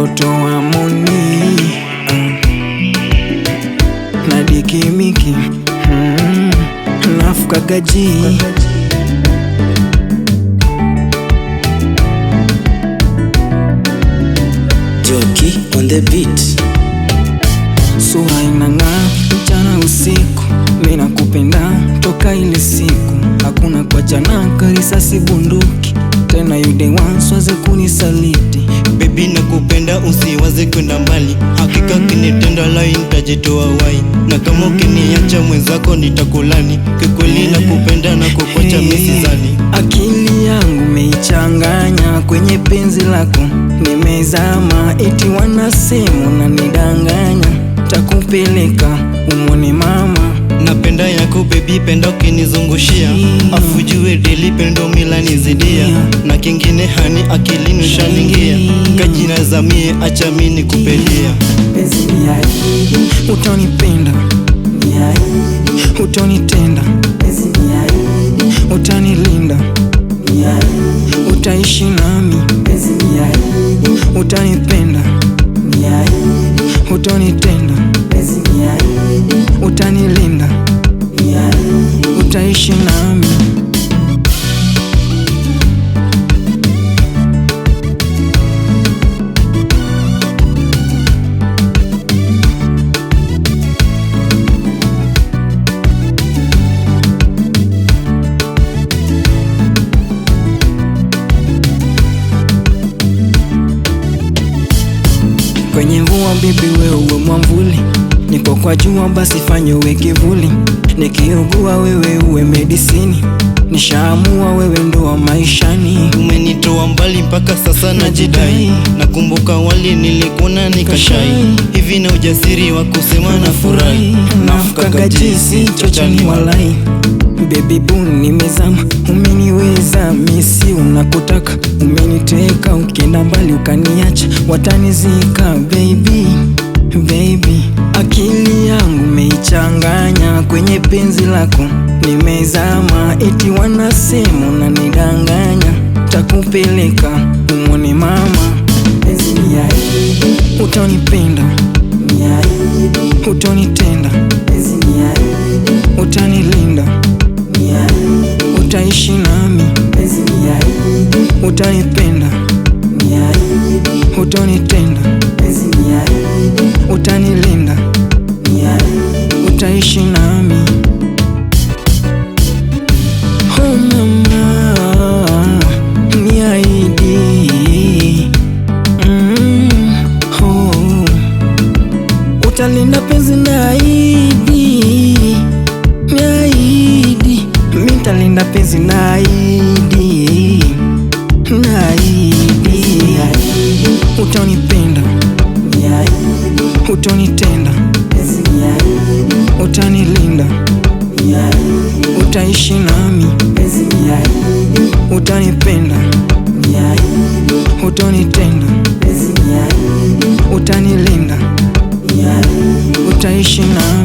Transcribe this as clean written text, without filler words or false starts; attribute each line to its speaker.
Speaker 1: mtoto wa Moni na Dikimiki nafuka gaji.
Speaker 2: Joki on the beat.
Speaker 1: Sura inang'aa mchana usiku, mimi nakupenda toka ile siku. Hakuna kuachana, risasi bunduki tena, you the one swaze kunisaliti.
Speaker 3: Baby nakupenda usiwaze kwenda mbali, hakika kinitenda lai nitajitoa wai, na kama ukiniacha mwenzako nitakulani. Kikweli nakupenda na kukuacha misizani.
Speaker 1: Akili yangu meichanganya kwenye penzi lako, nimezama eti wanasema unanidanganya. Takupeleka umone mama,
Speaker 3: napenda yako baby, penda ukinizungushia, afujue deli pendo mila nizidia, na kingine hani akilini ushaningia, kajina zamie acha mimi nikupedia.
Speaker 1: Penzi ni ahidi, utanipenda ni ahidi, utanitenda penzi ni ahidi, utanilinda ni ahidi, utaishi nami penzi ni ahidi, utanipenda ni ahidi, utanitenda penzi ni ahidi, utanilinda ni ahidi, utaishi nami. Kwenye mvua bibi wewe uwe mwamvuli, niko kwa jua basi fanya uwe kivuli. Nikiugua wewe uwe medisini, nishaamua wewe ndo wa maishani.
Speaker 3: Umenitoa mbali mpaka sasa najidai, nakumbuka wali nilikuona nikashai, hivi na ujasiri wa kusema na furahi.
Speaker 1: Nafuka gajisi chochani walai, baby boo nimezama, umeniweza misi unakutaka, umeniteka ukienda mbali ukaniacha, watanizika baby, baby. Akili yangu meichanganya kwenye penzi lako, nimezama eti wanasema unanidanganya. Takupeleka umone mama, penzi ni ahidi, utanipenda ni ahidi, utanitenda penzi ni ahidi, utanilinda ni ahidi, utaishi nami penzi ni ahidi, utanipenda ni ahidi, utanitenda penzi ni ahidi, utanilinda ni ahidi, utaishi nami. Oh mama ni ahidi, oh utalinda penzi na ahidi, ni ahidi, mimi nitalinda penzi na ahidi, na ahidi, utanipenda ni ahidi, utanitenda penzi ni ahidi, utanilinda ni ahidi, utaishi nami penzi ni ahidi, utanipenda ni ahidi, utanitenda penzi ni ahidi, utanilinda ni ahidi, utaishi nami.